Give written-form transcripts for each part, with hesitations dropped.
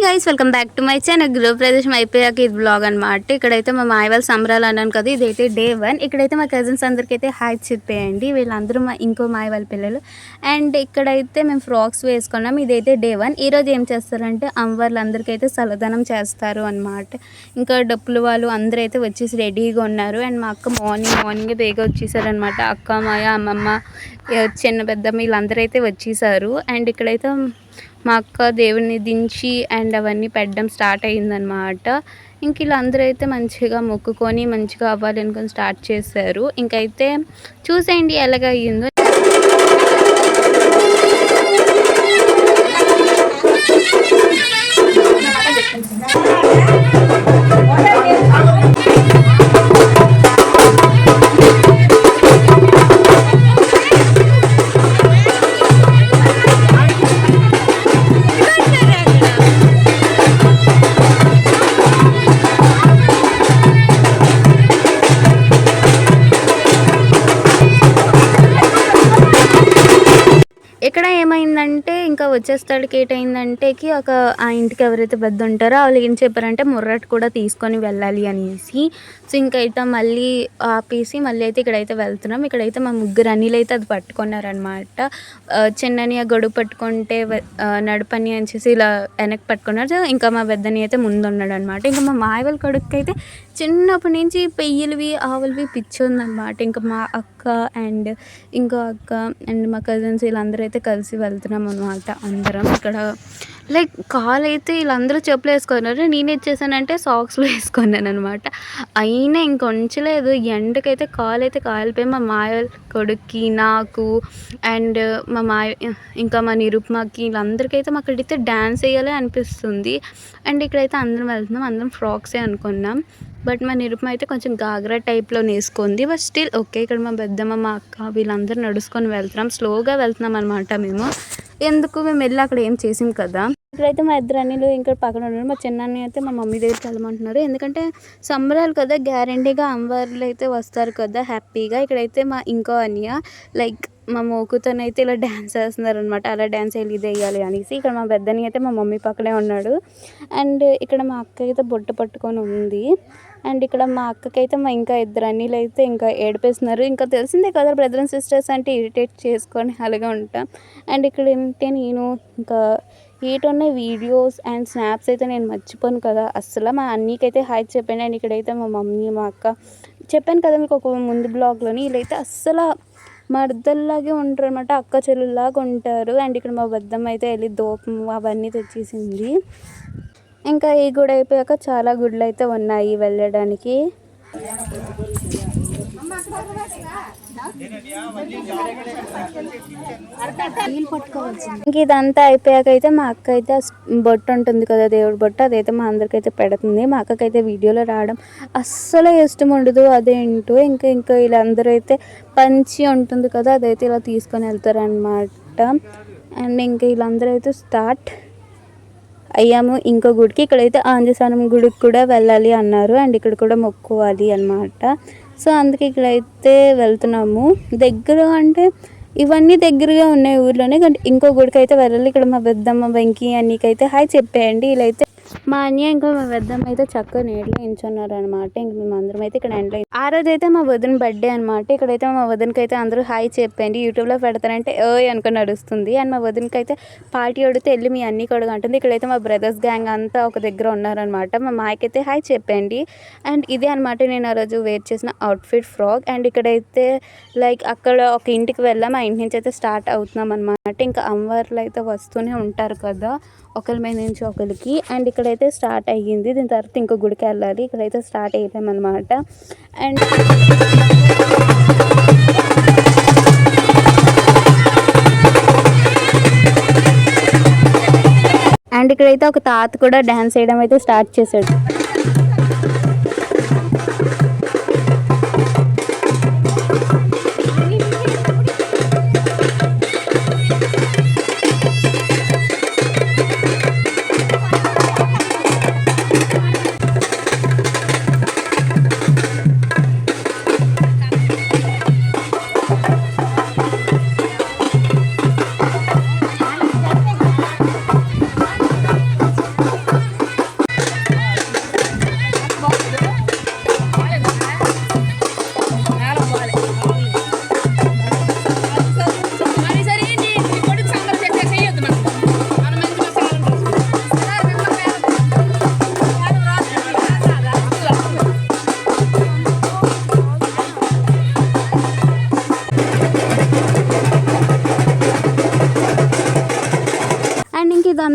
Guys welcome back to my channel. గృహ ప్రదేశం అయిపోయాక ఇది బ్లాగ్ అనమాట. ఇక్కడైతే మా మాయ వాళ్ళ సంబరాలు అన్నాను కదా, ఇదైతే డే 1. ఇక్కడైతే మా కజిన్స్ అందరికీ అయితే హాయ్ చెప్పేయండి. వీళ్ళందరూ మా ఇంకో మాయ వాళ్ళ పిల్లలు. అండ్ ఇక్కడైతే మేము ఫ్రాక్స్ వేసుకున్నాం. ఇదైతే డే 1. ఈరోజు ఏం చేస్తారంటే అమ్మవార్లు అందరికైతే సలదనం చేస్తారు అనమాట. ఇంకా డప్పులు వాళ్ళు అందరూ అయితే వచ్చేసి రెడీగా ఉన్నారు. అండ్ మా అక్క మార్నింగ్ బేగా వచ్చేసారనమాట. అక్క, మాయ, అమ్మమ్మ, చిన్న పెద్దమ్మ వీళ్ళందరూ అయితే వచ్చేసారు. అండ్ ఇక్కడైతే మా అక్క దేవుడిని దించి అండ్ అవన్నీ పెట్టడం స్టార్ట్ అయ్యిందనమాట. ఇంక వీళ్ళందరూ అయితే మంచిగా మొక్కుకొని మంచిగా అవ్వాలి అనుకొని స్టార్ట్ చేశారు. ఇంకైతే చూసేయండి ఎలాగ అయ్యిందో. ఇక్కడ ఏమైందంటే ఇంకా వచ్చేస్తాడికి ఏటైందంటే ఆ ఇంటికి ఎవరైతే పెద్ద ఉంటారో వాళ్ళు ఏం చెప్పారంటే ముర్రట్ కూడా తీసుకొని వెళ్ళాలి అనేసి. సో ఇంకైతే మళ్ళీ ఆపేసి మళ్ళీ అయితే ఇక్కడైతే వెళ్తున్నాం. ఇక్కడైతే మా ముగ్గురు అనిలు అయితే అది పట్టుకున్నారనమాట. చిన్నని ఆ గొడుగు పట్టుకుంటే నడుపని అని చేసి ఇలా వెనక్కి పట్టుకున్నారు. ఇంకా మా పెద్దని అయితే ముందు ఉన్నాడు అనమాట. ఇంకా మా మాయ వాళ్ళ కొడుకు అయితే చిన్నప్పటి నుంచి పెయ్యలవి ఆవులవి పిచ్చి ఉందన్నమాట. ఇంకా మా అక్క అండ్ ఇంకో అక్క అండ్ మా కజిన్స్ వీళ్ళందరూ అయితే కలిసి వెళ్తున్నాం అనమాట. అందరం ఇక్కడ లైక్ కాలు అయితే వీళ్ళందరూ చెప్పులు వేసుకున్నారు. నేనేం చేశానంటే సాక్స్లో వేసుకున్నాను అనమాట. అయినా ఇంకొంచలేదు, ఎండకైతే కాలు అయితే కాలిపోయి మా మాయ కొడుక్కి, నాకు అండ్ మా మాయ ఇంకా మా నిరుపమాకి వీళ్ళందరికైతే మాకైతే డ్యాన్స్ వేయాలి అనిపిస్తుంది. అండ్ ఇక్కడైతే అందరం వెళ్తున్నాం. అందరం ఫ్రాక్సే అనుకున్నాం. బట్ మా నిరుపమ అయితే కొంచెం గాగ్రా టైప్లో వేసుకుంది. But still okay. ఇక్కడ మా పెద్దమ్మ, మా అక్క వీళ్ళందరూ నడుచుకొని వెళ్తున్నాం. స్లోగా వెళ్తున్నాం అనమాట. మేము వెళ్ళి అక్కడ ఏం చేసాం కదా. ఇక్కడైతే మా ఇద్దరు అన్నలు ఇంకా పక్కన ఉన్నారు. మా చిన్నాన్ని అయితే మా మమ్మీ దగ్గరికి వెళ్ళమంటున్నారు. ఎందుకంటే సంబరాలు కదా, గ్యారంటీగా అమ్మవార్లు అయితే వస్తారు కదా హ్యాపీగా. ఇక్కడైతే మా ఇంకో అన్నయ్య లైక్ మా మోకుతోనైతే ఇలా డ్యాన్స్ వేస్తున్నారు అనమాట. అలా డ్యాన్స్ ఇది వేయాలి అనేసి. ఇక్కడ మా పెద్దని అయితే మా మమ్మీ పక్కనే ఉన్నాడు. అండ్ ఇక్కడ మా అక్క అయితే బొట్టు పట్టుకొని ఉంది. అండ్ ఇక్కడ మా అక్కకైతే మా ఇంకా ఇద్దరు అన్నీలు అయితే ఇంకా ఏడిపేస్తున్నారు. ఇంకా తెలిసిందే కదా బ్రదర్ అండ్ సిస్టర్స్ అంటే ఇరిటేట్ చేసుకొని అలాగే ఉంటాం. అండ్ ఇక్కడ ఏంటంటే నేను ఇంకా ఏటున్న వీడియోస్ అండ్ స్నాప్స్ అయితే నేను మర్చిపోను కదా అస్సలు. మా అన్నీకైతే హాయ్ చెప్పాను. అండ్ ఇక్కడైతే మా మమ్మీ, మా అక్క చెప్పాను కదా మీకు ఒక ముందు బ్లాగ్లోని. వీళ్ళైతే అస్సలు మర్దల్లాగే ఉంటారు అనమాట. అక్క చెల్లులాగా ఉంటారు. అండ్ ఇక్కడ మా వద్దమ్మ అయితే వెళ్ళి దూపం అవన్నీ తెచ్చేసింది. ఇంకా ఈ గుడి అయిపోయాక చాలా గుడులు అయితే ఉన్నాయి వెళ్ళడానికి. ఇంక ఇదంతా అయిపోయాక అయితే మా అక్క అయితే బొట్టు ఉంటుంది కదా, దేవుడి బొట్టు, అదైతే మా అందరికైతే పెడుతుంది. మా అక్కకైతే వీడియోలో రావడం అస్సలు ఇష్టం ఉండదు. అదేంటో ఇంకా వీళ్ళందరూ అయితే పంచి ఉంటుంది కదా, అదైతే ఇలా తీసుకొని వెళ్తారనమాట. అండ్ ఇంకా వీళ్ళందరూ అయితే స్టార్ట్ అయ్యాము ఇంకో గుడికి. ఇక్కడైతే ఆంజనేయ గుడికి కూడా వెళ్ళాలి అన్నారు. అండ్ ఇక్కడ కూడా మొక్కుకోవాలి అన్నమాట. సో అందుకే ఇక్కడైతే వెళ్తున్నాము. దగ్గర అంటే ఇవన్నీ దగ్గరగా ఉన్నాయి ఊర్లోనే, కానీ ఇంకో గుడికి అయితే వెళ్ళాలి. ఇక్కడ మా పెద్దమ్మ, వెంకీ అన్నీకైతే హాయ్ చెప్పేయండి. వీళ్ళైతే మా అన్నయ్య ఇంకా మా పెద్దమ్మ అయితే చక్కగా నీడలో ఎంచున్నారు అనమాట. ఇంక మేము అందరం అయితే ఇక్కడ ఎండలో. ఆ రోజు అయితే మా వదిన బర్త్డే అనమాట. ఇక్కడైతే మా వదినకి అయితే అందరూ హాయ్ చెప్పండి, యూట్యూబ్లో పెడతారంటే అనుకుని నడుస్తుంది. అండ్ మా వదినకి అయితే పార్టీ అడిగితే వెళ్ళి మీ అన్ని కొడుకు అంటుంది. ఇక్కడైతే మా బ్రదర్స్ గ్యాంగ్ అంతా ఒక దగ్గర ఉన్నారనమాట. మా మాయకైతే హాయ్ చెప్పండి. అండ్ ఇదే అనమాట నేను ఆ రోజు వేర్ చేసిన అవుట్ఫిట్ ఫ్రాక్. అండ్ ఇక్కడైతే లైక్ అక్కడ ఒక ఇంటికి వెళ్ళాం. ఆ ఇంటి నుంచి అయితే స్టార్ట్ అవుతున్నాం అనమాట. ఇంకా అమ్మవార్లు అయితే వస్తూనే ఉంటారు కదా ఒకరి మీద నుంచి ఒకరికి. అండ్ ఇక్కడైతే స్టార్ట్ అయ్యింది. దీని తర్వాత ఇంకో గుడికి వెళ్ళాలి. ఇక్కడైతే స్టార్ట్ అయ్యామన్నమాట. అండ్ ఇక్కడైతే ఒక తాత కూడా డ్యాన్స్ వేయడం అయితే స్టార్ట్ చేశాడు.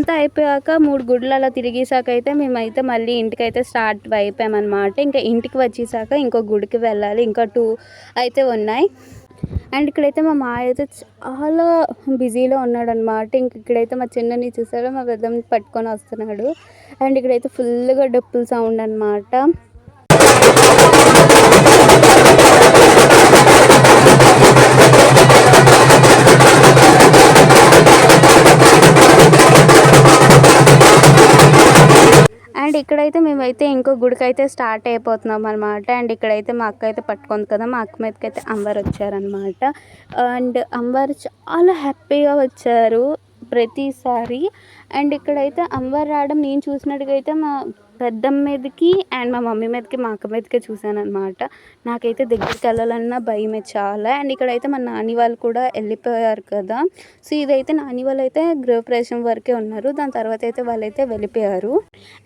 అంతా అయిపోయాక 3 గుడులు అలా తిరిగేసాక అయితే మేమైతే మళ్ళీ ఇంటికైతే స్టార్ట్ అయిపోయామన్నమాట. ఇంకా ఇంటికి వచ్చేసాక ఇంకో గుడికి వెళ్ళాలి. ఇంకా 2 అయితే ఉన్నాయి. అండ్ ఇక్కడైతే మా మాయ అయితే చాలా బిజీలో ఉన్నాడనమాట. ఇంక ఇక్కడైతే మా చిన్నని చూసారో మా పెద్దమ్మని పట్టుకొని వస్తున్నాడు. అండ్ ఇక్కడైతే ఫుల్గా డప్పుల సౌండ్ అనమాట. అండ్ ఇక్కడైతే మేమైతే ఇంకో గుడికైతే స్టార్ట్ అయిపోతున్నాం అనమాట. అండ్ ఇక్కడైతే మా అక్క అయితే పట్టుకుంది కదా, మా అక్క మీదకైతే అమ్మవారు వచ్చారనమాట. అండ్ అమ్మవారు చాలా హ్యాపీగా వచ్చారు ప్రతిసారి. అండ్ ఇక్కడైతే అమ్మవారు రావడం నేను చూసినట్టుగా అయితే మా పెద్దమ్మ మీదకి అండ్ మా మమ్మీ మీదకి మా అక్క మీదకే చూశాను అనమాట. నాకైతే దగ్గరికి వెళ్ళాలన్నా భయమే చాలా. అండ్ ఇక్కడైతే మా నాని వాళ్ళు కూడా వెళ్ళిపోయారు కదా. సో ఇదైతే నాని వాళ్ళు అయితే గృహప్రవేశం వరకే ఉన్నారు. దాని తర్వాత అయితే వాళ్ళైతే వెళ్ళిపోయారు.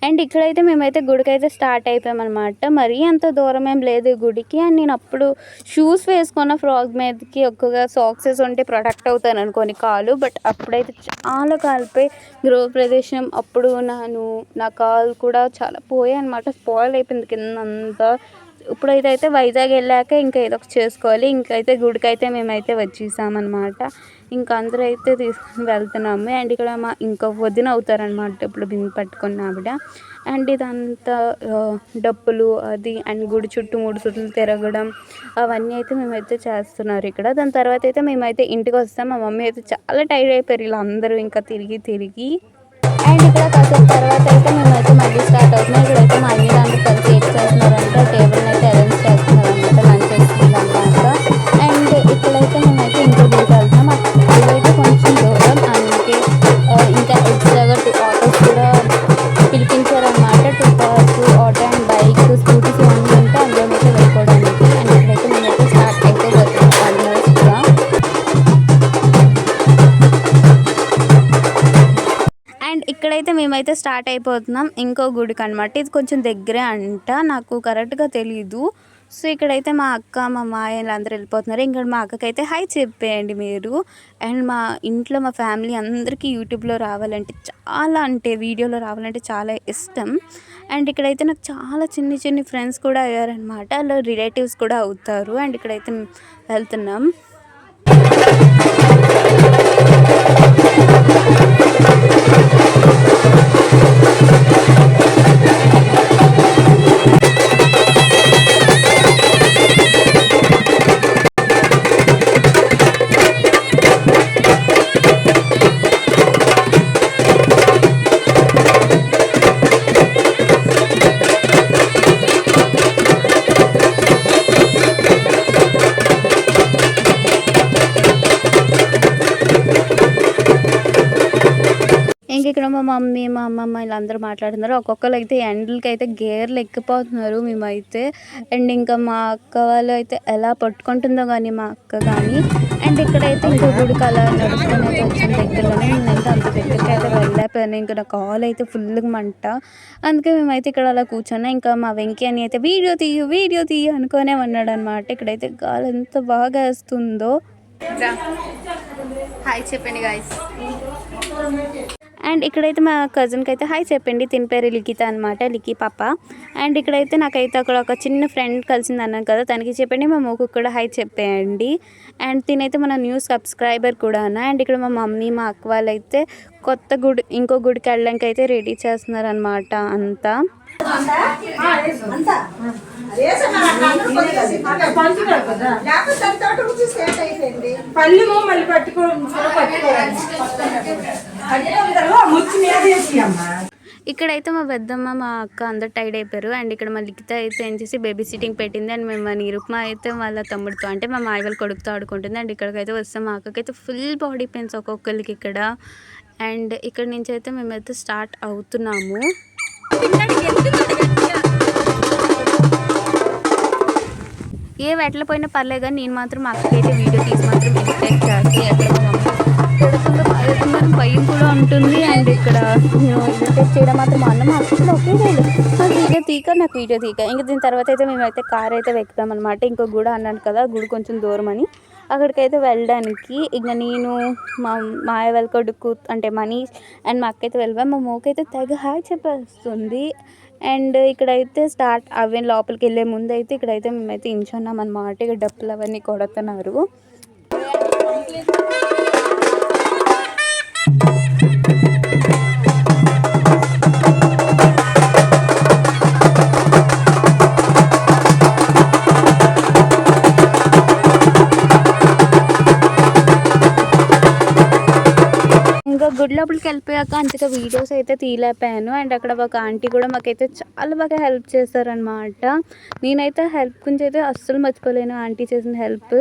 అండ్ ఇక్కడైతే మేమైతే గుడికి అయితే స్టార్ట్ అయిపోయామన్నమాట. మరీ అంత దూరం ఏం లేదు గుడికి. అండ్ నేను అప్పుడు షూస్ వేసుకున్న ఫ్రాక్ మీదకి ఒక్కగా సాక్సెస్ ఉంటే ప్రొటెక్ట్ అవుతాను అనుకోని కాలు. బట్ అప్పుడైతే చాలా కాలిపోయి గృహప్రవేశం అప్పుడు నా కాలు కూడా చాలా పోయాయి అనమాట. స్పాయిల్ అయిపోయింది కింద అంతా. ఇప్పుడైతే వైజాగ్ వెళ్ళాక ఇంకా ఏదో ఒకటి చేసుకోవాలి. ఇంకైతే గుడికైతే మేమైతే వచ్చేసామన్నమాట. ఇంకా అందరూ అయితే తీసుకుని వెళ్తున్నాము. అండ్ ఇక్కడ మా ఇంకో వదిన అవుతారనమాట ఇప్పుడు బిందె పట్టుకున్న ఆవిడ. అండ్ ఇదంతా డప్పులు అది అండ్ గుడి చుట్టూ 3 చుట్లు తిరగడం అవన్నీ అయితే మేమైతే చేస్తున్నారు ఇక్కడ. దాని తర్వాత అయితే మేమైతే ఇంటికి వస్తాం. మా మమ్మీ అయితే చాలా టైర్డ్ అయిపోయారు ఇలా అందరూ ఇంకా తిరిగి. అండ్ ఇక్కడ కాసేపు తర్వాత అయితే మేమైతే మళ్ళీ స్టార్ట్ అవుతున్నాం. ఇక్కడైతే మా అన్నయ్య అందరూ కలిసి ఏం చేస్తున్నారంటే టేబుల్ని అయితే అరేంజ్ చేస్తున్నారు అనమాట. లంచ్ చేస్తుంది అనమాట. అండ్ ఇక్కడైతే మేమైతే ఇంకో గుడికి వెళ్తున్నాం. అక్కడైతే కొంచెం దూరం అందుకే ఇంకా ఎక్స్ట్రాగా 2 ఆటోస్ కూడా పిలిపించారనమాట. 2 cars auto and bike scooties ఇవన్నీ ఉంటే అందులోనైతే వెళ్ళిపోవడానికి. అండ్ ఇక్కడైతే మేమైతే స్టార్ట్ అయితే కూడా. అండ్ ఇక్కడైతే మేమైతే స్టార్ట్ అయిపోతున్నాం ఇంకో గుడికి అనమాట. ఇది కొంచెం దగ్గరే అంట, నాకు కరెక్ట్గా తెలీదు. సో ఇక్కడైతే మా అక్క మా మాయ అందరూ వెళ్ళిపోతున్నారు. ఇంకా మా అక్కకైతే హాయ్ చెప్పేయండి మీరు. అండ్ మా ఇంట్లో మా ఫ్యామిలీ అందరికీ యూట్యూబ్లో రావాలంటే అంటే వీడియోలో రావాలంటే చాలా ఇష్టం. అండ్ ఇక్కడైతే నాకు చాలా చిన్ని ఫ్రెండ్స్ కూడా అయ్యారనమాట. అలా రిలేటివ్స్ కూడా అవుతారు. అండ్ ఇక్కడైతే వెళ్తున్నాం. ఇంక ఇక్కడ మా మమ్మీ మా అమ్మమ్మ వీళ్ళందరూ మాట్లాడుతున్నారు. ఒక్కొక్కరు అయితే ఎండలకి అయితే గేర్లు ఎక్కిపోతున్నారు మేమైతే. అండ్ ఇంకా మా అక్క వాళ్ళు అయితే ఎలా పట్టుకుంటుందో కానీ మా అక్క కానీ. అండ్ ఇక్కడైతే ఇంకో గుడికి అలా నడుచుకొని అయితే వచ్చిన దగ్గరలోనే నేనైతే అంత దగ్గరికి అయితే వెళ్ళలేకపోయాను. ఇంకా నా కాల్ అయితే ఫుల్గా మంట. అందుకే మేమైతే ఇక్కడ అలా కూర్చున్నా. ఇంకా మా వెంకీ అని అయితే వీడియో తీయ అనుకునే ఉన్నాడు అనమాట. ఇక్కడైతే గాలి ఎంత బాగా వేస్తుందో. హాయ్ చెప్పండి గాయ్స్. అండ్ ఇక్కడైతే మా కజిన్కి అయితే హాయ్ చెప్పండి. తిని పేరు లిఖిత అనమాట, లిఖి పాప. అండ్ ఇక్కడైతే నాకైతే అక్కడ ఒక చిన్న ఫ్రెండ్ కలిసింది అన్నాను కదా, తనకి చెప్పండి. మా మోకు కూడా హాయ్ చెప్పేయండి. అండ్ తినైతే మన న్యూ సబ్స్క్రైబర్ కూడా అన్న. అండ్ ఇక్కడ మా మమ్మీ మా అక్క వాళ్ళు అయితే ఇంకో గుడికి వెళ్ళడానికి అయితే రెడీ చేస్తున్నారు అనమాట అంతా. ఇక్కడైతే మా పెద్దమ్మ మా అక్క అందరు టైడ్ అయిపోయారు. అండ్ ఇక్కడ మా లిఖిత అయితే ఏం చేసి బేబీ సిట్టింగ్ పెట్టింది. అండ్ మేము మా నిరుప్మా అయితే వాళ్ళ తమ్ముడితో అంటే మా మాయ వాళ్ళ కొడుకుతో ఆడుకుంటుంది. అండ్ ఇక్కడికైతే వస్తాం. మా అక్కకైతే ఫుల్ బాడీ పెయిన్స్ ఒక్కొక్కరికి ఇక్కడ. అండ్ ఇక్కడ నుంచి అయితే మేమైతే స్టార్ట్ అవుతున్నాము. ఏ వెట్ల పోయినా పర్లేదు కానీ నేను మాత్రం మా అక్కకైతే వీడియో తీసి మాత్రం ఎక్స్పెక్ట్ చేసి ఎక్కడ కొడుతుందో పాడుతుందని భయం కూడా ఉంటుంది. అండ్ ఇక్కడ ఇమిటేట్ చేయడం మాత్రం మా అన్న మా అక్కడ ఒకే లేదు నాకు వీడియో తీక ఇంకా దీని తర్వాత అయితే మేమైతే కార్ అయితే వెక్కుతాం అనమాట. ఇంకో గుడి అన్నాను కదా, గుడి కొంచెం దూరం అని. అక్కడికైతే వెళ్ళడానికి ఇంకా నేను మా మాయ వాళ్ళ కొడుకు అంటే మనీష్ అండ్ మా అక్క అయితే వెళ్ళాం. మా మోకైతే తెగ హాయ్ చెప్పేస్తుంది. అండ్ ఇక్కడైతే స్టార్ట్ అవే లోపలికి వెళ్ళే ముందు అయితే ఇక్కడైతే మేమైతే ఇంచున్నాం అన్నమాట. ఇక డప్పులు అవన్నీ కొడుతున్నారు. ఇంకా గుడి లోపలికి వెళ్ళిపోయాక అంతగా వీడియోస్ అయితే తీయలేకపోయాను. అండ్ అక్కడ ఒక ఆంటీ కూడా మాకైతే చాలా బాగా హెల్ప్ చేశారనమాట. నేనైతే హెల్ప్ గురించి అయితే అస్సలు మర్చిపోలేను ఆంటీ చేసిన హెల్ప్.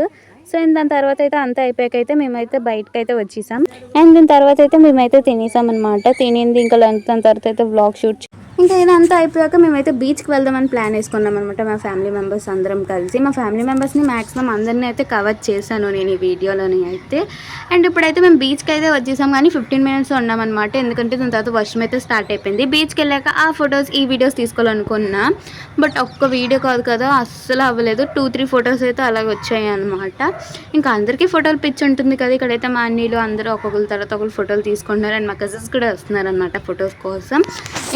సో దాని తర్వాత అయితే అంతా అయిపోయాక అయితే మేమైతే బయటకు అయితే వచ్చేసాం. అండ్ దాని తర్వాత అయితే మేమైతే తినేసాం అనమాట. తినింది ఇంకా లంచ్ దాని తర్వాత అయితే వ్లాగ్ షూట్ ఇంకా ఇదంతా అయిపోయాక మేమైతే బీచ్కి వెళ్దామని ప్లాన్ వేసుకున్నాం అనమాట. మా ఫ్యామిలీ మెంబర్స్ అందరం కలిసి. మా ఫ్యామిలీ మెంబర్స్ని మ్యాక్సిమం అందరినీ అయితే కవర్ చేశాను నేను ఈ వీడియోలోని అయితే. అండ్ ఇప్పుడైతే మేము బీచ్కి అయితే వచ్చేసాం కానీ 15 minutes ఉన్నామన్నమాట. ఎందుకంటే దాని తర్వాత వర్షం అయితే స్టార్ట్ అయిపోయింది. బీచ్కి వెళ్ళాక ఆ ఫొటోస్ ఈ వీడియోస్ తీసుకోవాలనుకున్నా, బట్ ఒక్క వీడియో కాదు కదా అస్సలు అవ్వలేదు. 2-3 ఫొటోస్ అయితే అలాగ వచ్చాయి అనమాట. ఇంకా అందరికీ ఫోటోలు పిచ్చి ఉంటుంది కదా. ఇక్కడైతే మా అన్నీలు అందరూ ఒక్కొక్కరి తర్వాత ఒకరు ఫోటోలు తీసుకుంటున్నారు. అండ్ మా కజిన్స్ కూడా వస్తున్నారు అనమాట ఫొటోస్ కోసం.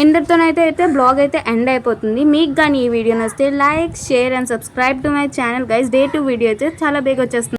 ఇందరితోనైతే బ్లాగ్ అయితే ఎండ్ అయిపోతుంది. మీకు కానీ ఈ వీడియో నచ్చితే like, share and subscribe to my channel guys. Day 2 video అయితే చాలా బేగా వచ్చేస్తుంది.